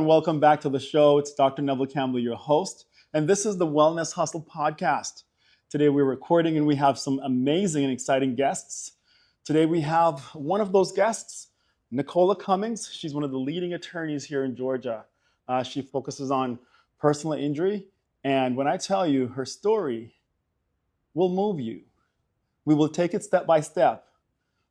Welcome back to the show. It's Dr. Neville Campbell, your host, and this is the Wellness Hustle podcast. Today we're recording and we have some amazing and exciting guests. Today we have one of those guests, Nicola Cummings. She's one of the leading attorneys here in Georgia. She focuses on personal injury, and when I tell you her story will move you, we will take it step by step.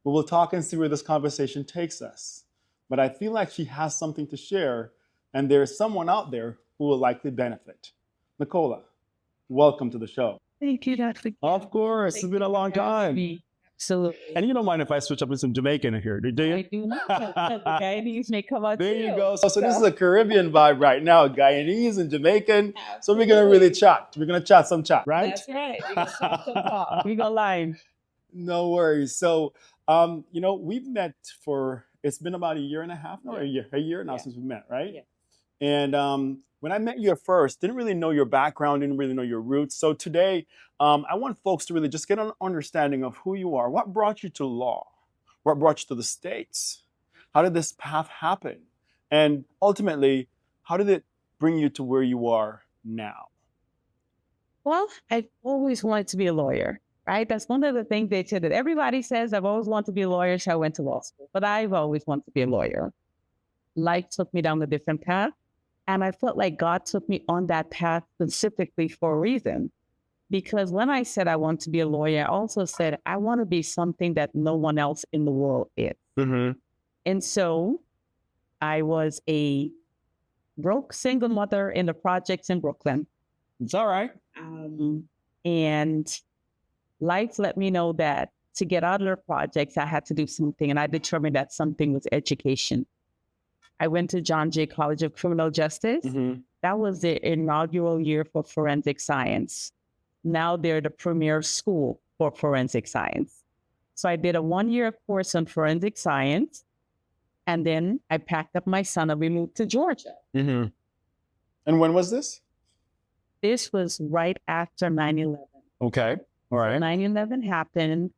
We will talk and see where this conversation takes us. But I feel like she has something to share, and there's someone out there who will likely benefit. Nicola, welcome to the show. Thank you, Dr. Of course, it's been a long time. Absolutely. And you don't mind if I switch up with some Jamaican here, do you? I do not. The Guyanese may come out There too. you go. So this is a Caribbean vibe right now, Guyanese and Jamaican. So we're going to really chat. We're going to chat some chat, right? That's right. We're going to talk some talk. We're going to line. No worries. So, we've met it's been about a year and a half now, or a year now since we met, right? Yeah. And when I met you at first, didn't really know your background, didn't really know your roots. So today, I want folks to really just get an understanding of who you are. What brought you to law? What brought you to the States? How did this path happen? And ultimately, how did it bring you to where you are now? Well, I've always wanted to be a lawyer, right? That's one of the things they said that everybody says, I've always wanted to be a lawyer, so I went to law school. But I've always wanted to be a lawyer. Life took me down a different path. And I felt like God took me on that path specifically for a reason. Because when I said I want to be a lawyer, I also said I want to be something that no one else in the world is. Mm-hmm. And so I was a broke single mother in the projects in Brooklyn. It's all right. And life let me know that to get out of the projects, I had to do something. And I determined that something was education. I went to John Jay College of Criminal Justice. Mm-hmm. That was the inaugural year for forensic science. Now they're the premier school for forensic science. So I did a 1-year course on forensic science. And then I packed up my son and we moved to Georgia. Mm-hmm. And when was this? This was right after 9/11. Okay. All right. 9/11 happened.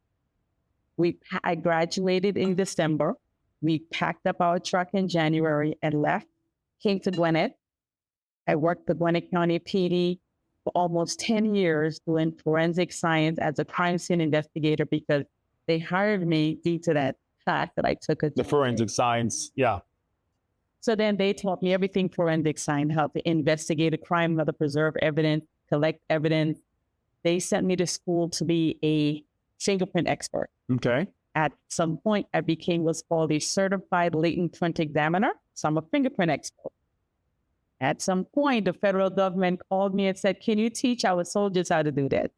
I graduated in December. We packed up our truck in January and left, came to Gwinnett. I worked for Gwinnett County PD for almost 10 years doing forensic science as a crime scene investigator because they hired me due to that fact that I took the forensic science. Yeah. So then they taught me everything forensic science, how to investigate a crime, how to preserve evidence, collect evidence. They sent me to school to be a fingerprint expert. Okay. At some point, I became what's called a certified latent print examiner. So I'm a fingerprint expert. At some point, the federal government called me and said, can you teach our soldiers how to do that?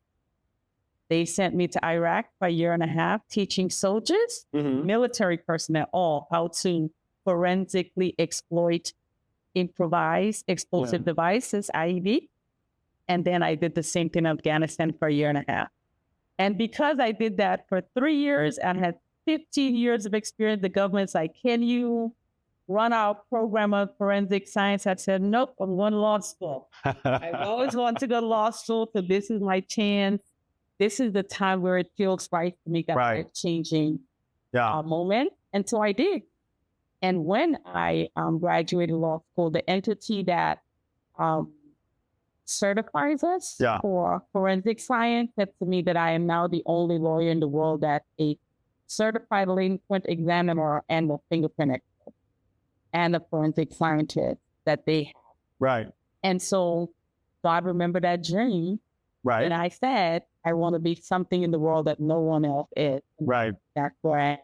They sent me to Iraq for a year and a half, teaching soldiers, military personnel, all how to forensically exploit improvised explosive devices, IED. And then I did the same thing in Afghanistan for a year and a half. And because I did that for 3 years and had 15 years of experience, the government's like, can you run our program of forensic science? I said, nope, I'm going to law school. I always wanted to go to law school, so this is my chance. This is the time where it feels right to make that life-changing moment. And so I did. And when I graduated law school, the entity that certifies us for forensic science said to me that I am now the only lawyer in the world that a certified latent print examiner and a fingerprint expert and a forensic scientist that they have. Right. And so I remember that dream. Right. And I said, I want to be something in the world that no one else is. Right. That's where I am.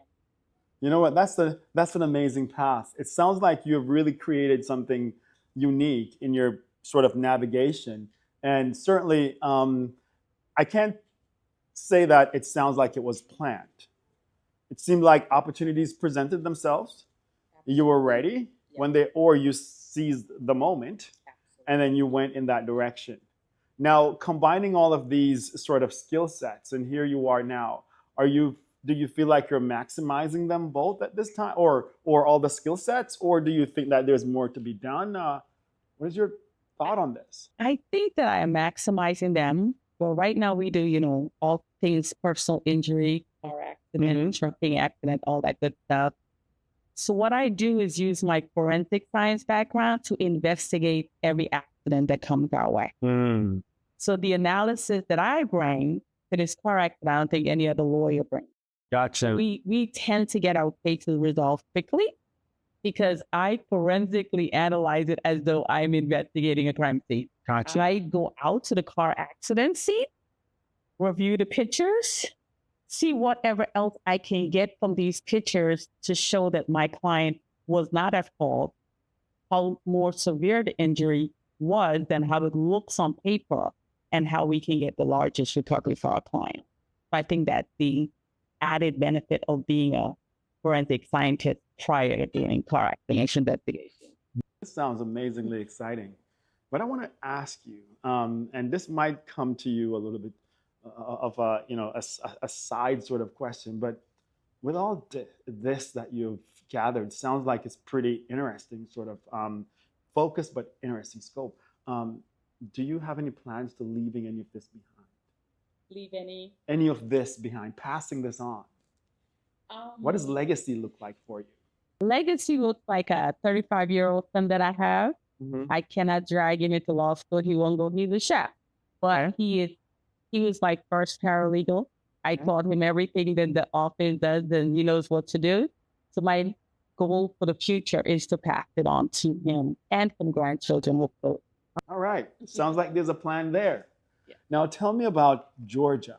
You know what? That's an amazing path. It sounds like you have really created something unique in your sort of navigation. And certainly, I can't say that it sounds like it was planned. It seemed like opportunities presented themselves. You were ready or you seized the moment, and then you went in that direction. Now, combining all of these sort of skill sets, and here you are now, do you feel like you're maximizing them both at this time, or all the skill sets, or do you think that there's more to be done? What is your thought on this? I think that I am maximizing them. Well, right now we do, all things personal injury, car accident, trucking accident, all that good stuff. So what I do is use my forensic science background to investigate every accident that comes our way. Mm. So the analysis that I bring for this car accident, I don't think any other lawyer brings. Gotcha. We tend to get our cases resolved quickly because I forensically analyze it as though I'm investigating a crime scene. Gotcha. I go out to the car accident scene, review the pictures, see whatever else I can get from these pictures to show that my client was not at fault, how more severe the injury was than how it looks on paper, and how we can get the largest recovery for our client. I think that's the added benefit of being a forensic scientist prior to doing car accident investigation. This sounds amazingly exciting. But I want to ask you, and this might come to you a little bit of a, a side sort of question, but with all this that you've gathered, sounds like it's pretty interesting, sort of focused but interesting scope. Do you have any plans to leaving any of this behind? Leave any? Any of this behind, passing this on? What does legacy look like for you? Legacy looks like a 35-year-old son that I have. Mm-hmm. I cannot drag him into law school. He won't go. He's a chef, but he was my first paralegal. I taught him everything that the office does, and he knows what to do. So my goal for the future is to pass it on to him and some grandchildren. Hopefully. All right. Sounds like there's a plan there. Yeah. Now tell me about Georgia.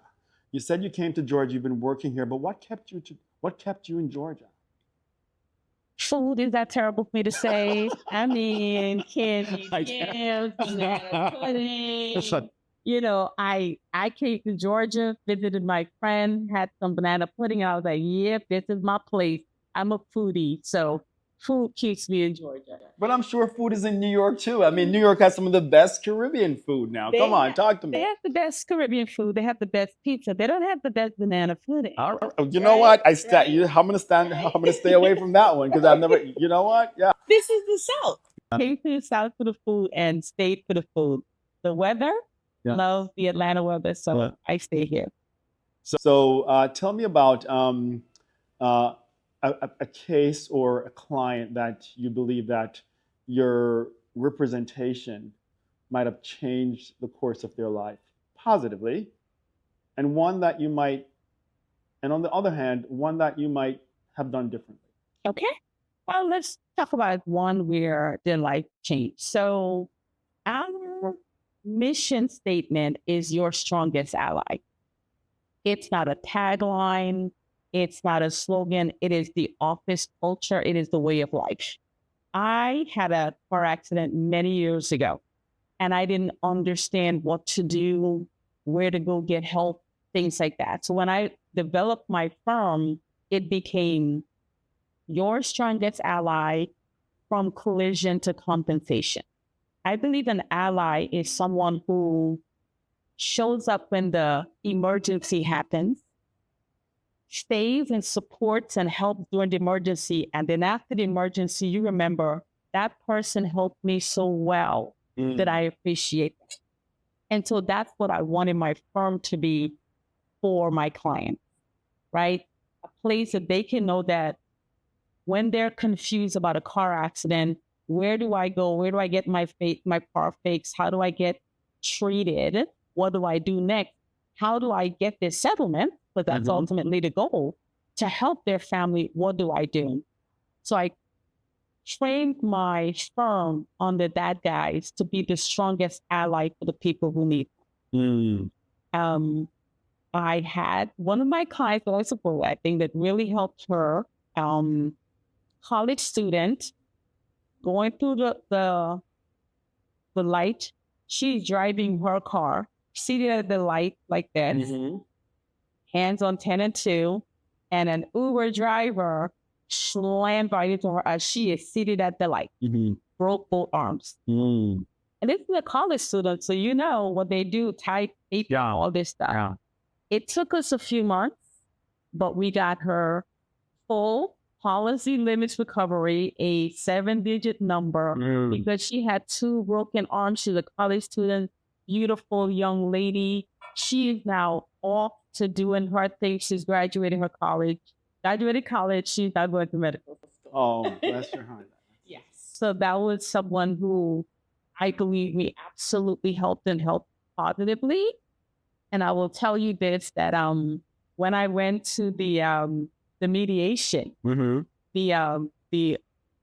You said you came to Georgia. You've been working here, but what kept you in Georgia? Food, is that terrible for me to say? I mean, candy, jams, banana pudding. You know, I came to Georgia, visited my friend, had some banana pudding. I was like, yep, this is my place. I'm a foodie, so food keeps me in Georgia. But I'm sure food is in New York too. I mean, New York has some of the best Caribbean food now. Come on, talk to me. They have the best Caribbean food. They have the best pizza. They don't have the best banana pudding. All right. You know what? I'm gonna stay away from that one because I've never. You know what? Yeah. This is the South. Came to the South for the food and stayed for the food. The weather, love the Atlanta weather, so I stay here. So tell me about a case or a client that you believe that your representation might have changed the course of their life positively, and one that you might, and on the other hand, one that you might have done differently. Okay. Well, let's talk about one where their life changed. So our mission statement is your strongest ally. It's not a tagline. It's not a slogan. It is the office culture. It is the way of life. I had a car accident many years ago, and I didn't understand what to do, where to go get help, things like that. So when I developed my firm, it became your strongest ally from collision to compensation. I believe an ally is someone who shows up when the emergency happens, stays and supports and helps during the emergency. And then after the emergency, you remember that person helped me so well that I appreciate it. And so that's what I wanted my firm to be for my clients, right? A place that they can know that when they're confused about a car accident, where do I go? Where do I get my car fixed? How do I get treated? What do I do next? How do I get this settlement? But that's ultimately the goal, to help their family. What do I do? So I trained my firm under that guise to be the strongest ally for the people who need them. I had one of my clients that I support, I think that really helped her, college student going through the light. She's driving her car, seated at the light like that, hands on 10 and 2, and an Uber driver slammed right into her as she is seated at the light, broke both arms. And this is a college student, so you know what they do, type, all this stuff. Yeah. It took us a few months, but we got her full policy limits recovery, a 7-digit number, because she had 2 broken arms. She's a college student, beautiful young lady. She is now off to doing her thing. She's graduated college. She's now going to medical school. Oh, bless your heart. Yes. So that was someone who I believe me absolutely helped and helped positively. And I will tell you this, that when I went to the mediation, the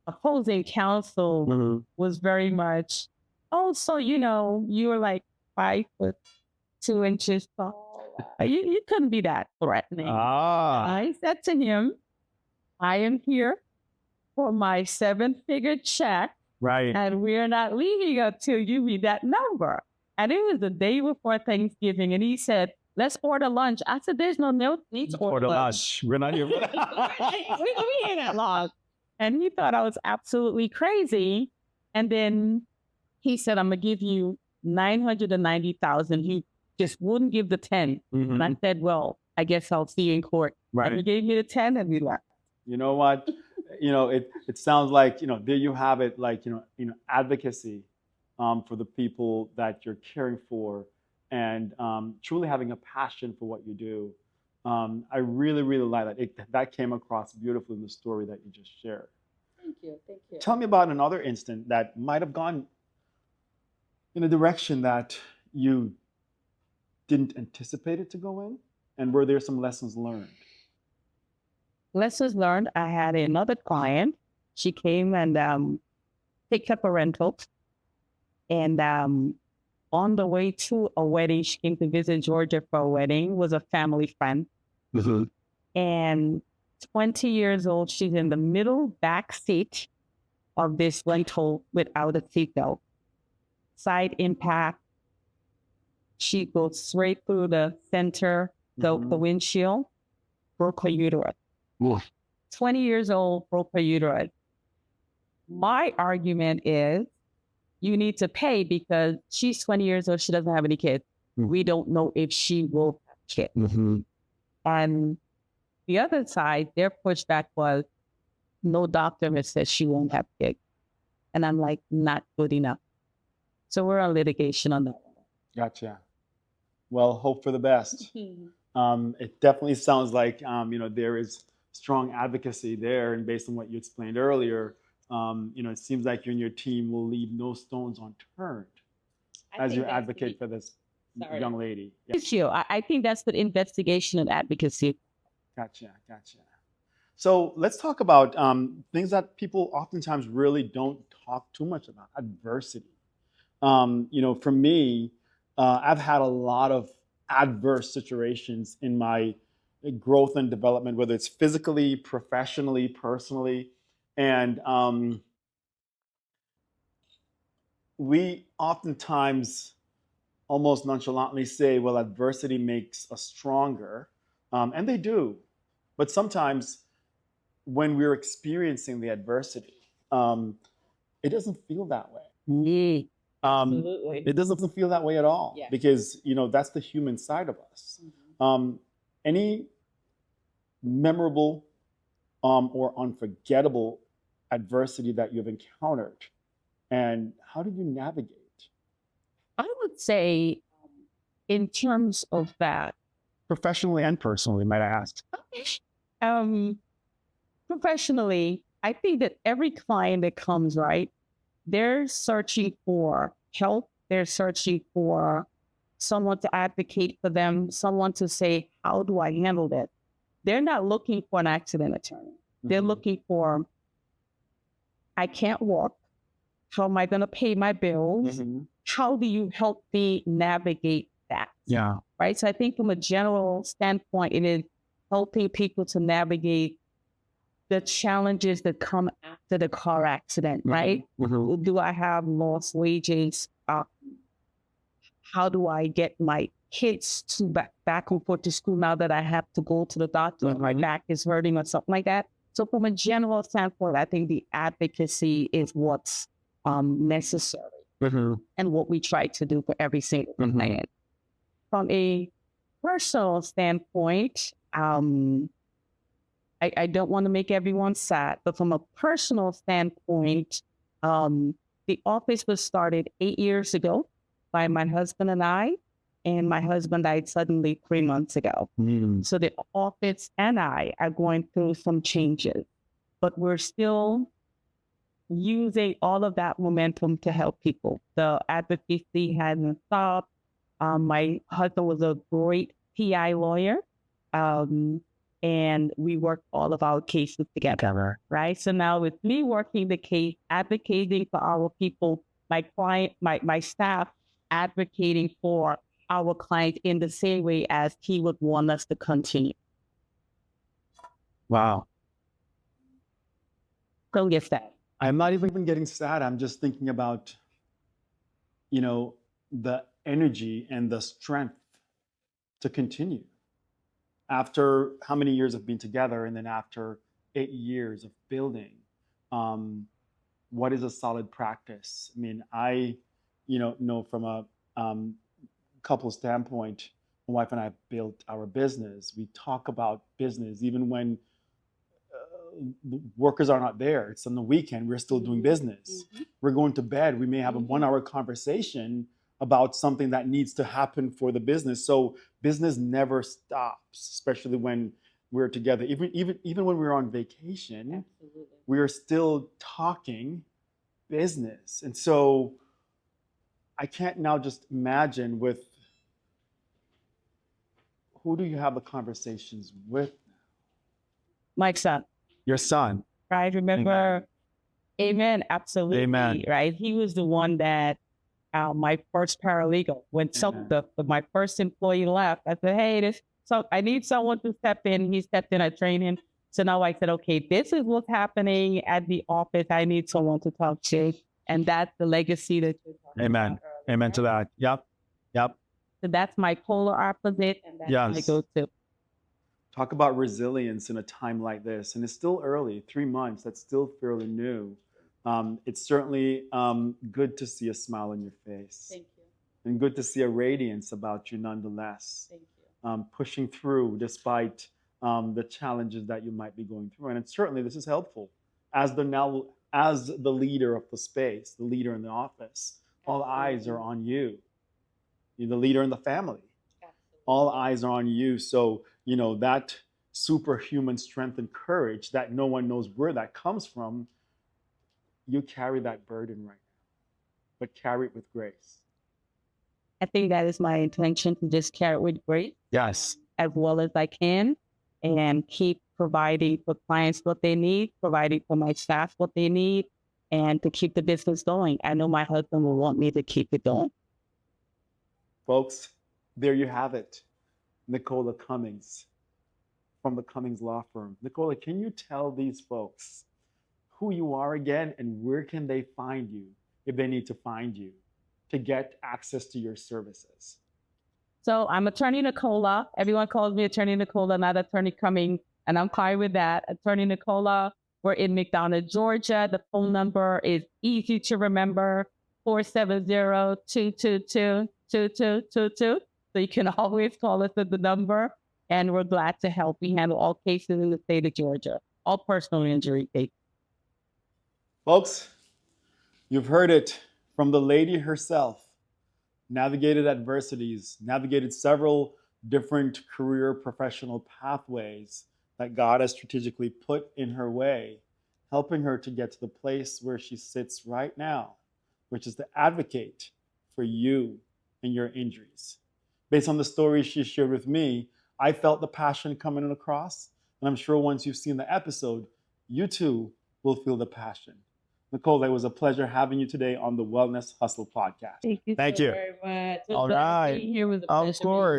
opposing counsel was very much, oh, so you were like 5'2" tall. You couldn't be that threatening. I said to him, I am here for my 7-figure check, Right. and we're not leaving until you meet that number. And it was the day before Thanksgiving, and he said, let's order lunch. I said, there's no need to order lunch. We're not here for that. we ain't that long. And he thought I was absolutely crazy. And then he said, I'm going to give you $990,000. He just wouldn't give the 10. And I said, well, I guess I'll see you in court. Right. And he gave me the 10 and we left. You know what? It sounds like, there you have it, like, advocacy for the people that you're caring for, and truly having a passion for what you do. I really, really like that. That came across beautifully in the story that you just shared. Thank you. Thank you. Tell me about another instant that might have gone in a direction that you didn't anticipate it to go in, and were there some lessons learned? Lessons learned. I had another client. She came and picked up a rental. And on the way to a wedding, she came to visit Georgia for a wedding, was a family friend. And 20 years old, she's in the middle back seat of this rental without a seatbelt. Side impact. She goes straight through the center, the windshield, broke her uterus. 20 years old, broke her uterus. My argument is you need to pay because she's 20 years old. She doesn't have any kids. We don't know if she will have kids. And the other side, their pushback was, no doctor has said she won't have kids. And I'm like, not good enough. So we're on litigation on that. Gotcha. Well, hope for the best. It definitely sounds like, there is strong advocacy there. And based on what you explained earlier, it seems like you and your team will leave no stones unturned as you advocate for this young lady. Yeah. I think that's the investigation and advocacy. Gotcha. So let's talk about things that people oftentimes really don't talk too much about: adversity. For me, I've had a lot of adverse situations in my growth and development, whether it's physically, professionally, personally. And we oftentimes almost nonchalantly say, well, adversity makes us stronger. And they do. But sometimes when we're experiencing the adversity, it doesn't feel that way. Absolutely. It doesn't feel that way at all, because that's the human side of us. Any memorable or unforgettable adversity that you've encountered, and how did you navigate? I would say, in terms of that, Professionally and personally, might I ask? Professionally, I think that every client that comes, right, they're searching for help. They're searching for someone to advocate for them, someone to say, how do I handle that? They're not looking for an accident attorney. They're looking for, I can't walk. How am I going to pay my bills? How do you help me navigate that? Yeah. Right. So I think from a general standpoint, it is helping people to navigate the challenges that come after the car accident, right? Do I have lost wages? How do I get my kids to back and forth to school now that I have to go to the doctor and my back is hurting or something like that? So from a general standpoint, I think the advocacy is what's necessary and what we try to do for every single client. From a personal standpoint, I don't want to make everyone sad, but from a personal standpoint, the office was started 8 years ago by my husband and I, and my husband died suddenly 3 months ago. So the office and I are going through some changes. but we're still using all of that momentum to help people. The advocacy hasn't stopped. My husband was a great PI lawyer, and we worked all of our cases together, right? So now with me working the case, advocating for our people, my client, my staff advocating for our client in the same way as he would want us to continue. Wow. So yes, that. I'm not even getting sad. I'm just thinking about, the energy and the strength to continue after how many years of being together, and then after 8 years of building. What is a solid practice? I mean, I, know from a couple standpoint, my wife and I built our business. We talk about business even when the workers are not there. It's on the weekend. We're still doing business. We're going to bed. We may have a 1 hour conversation about something that needs to happen for the business. So business never stops, especially when we're together. Even when we're on vacation, we are still talking business. And so I can't now just imagine with who do you have the conversations with? Mike's son. Your son. Right? Remember, amen, absolutely. Amen. Right? He was the one that my first paralegal, when my first employee left, I said, hey, I need someone to step in. He stepped in, I trained him. So now I said, okay, this is what's happening at the office. I need someone to talk to. And that's the legacy that you're talking Amen. about earlier, Amen right? to that. Yep. So that's my polar opposite, and that's my go-to. Talk about resilience in a time like this. And it's still early, 3 months, that's still fairly new. It's certainly good to see a smile on your face. Thank you. And good to see a radiance about you nonetheless. Thank you. Pushing through despite the challenges that you might be going through. And certainly this is helpful. As the leader of the space, the leader in the office, all eyes are on you. You're the leader in the family. Absolutely. All eyes are on you. So, that superhuman strength and courage that no one knows where that comes from, you carry that burden right now, but carry it with grace. I think that is my intention, to just carry it with grace. Yes. As well as I can, and keep providing for clients what they need, providing for my staff what they need, and to keep the business going. I know my husband will want me to keep it going. Folks, there you have it. Nicola Cummings from the Cummings Law Firm. Nicola, can you tell these folks who you are again and where can they find you if they need to find you to get access to your services? So I'm Attorney Nicola. Everyone calls me Attorney Nicola, not Attorney Cummings, and I'm fine with that. Attorney Nicola. We're in McDonough, Georgia. The phone number is easy to remember, 470-222-2222. So you can always call us at the number, and we're glad to help. We handle all cases in the state of Georgia, all personal injury cases. Folks, you've heard it from the lady herself. Navigated adversities, navigated several different career professional pathways that God has strategically put in her way, helping her to get to the place where she sits right now, which is to advocate for you and your injuries. Based on the stories she shared with me, I felt the passion coming across, and I'm sure once you've seen the episode, you too will feel the passion. Nicola, it was a pleasure having you today on the Wellness Hustle podcast. Thank you Thank so you very much. All right. Being here was a Of pleasure. course.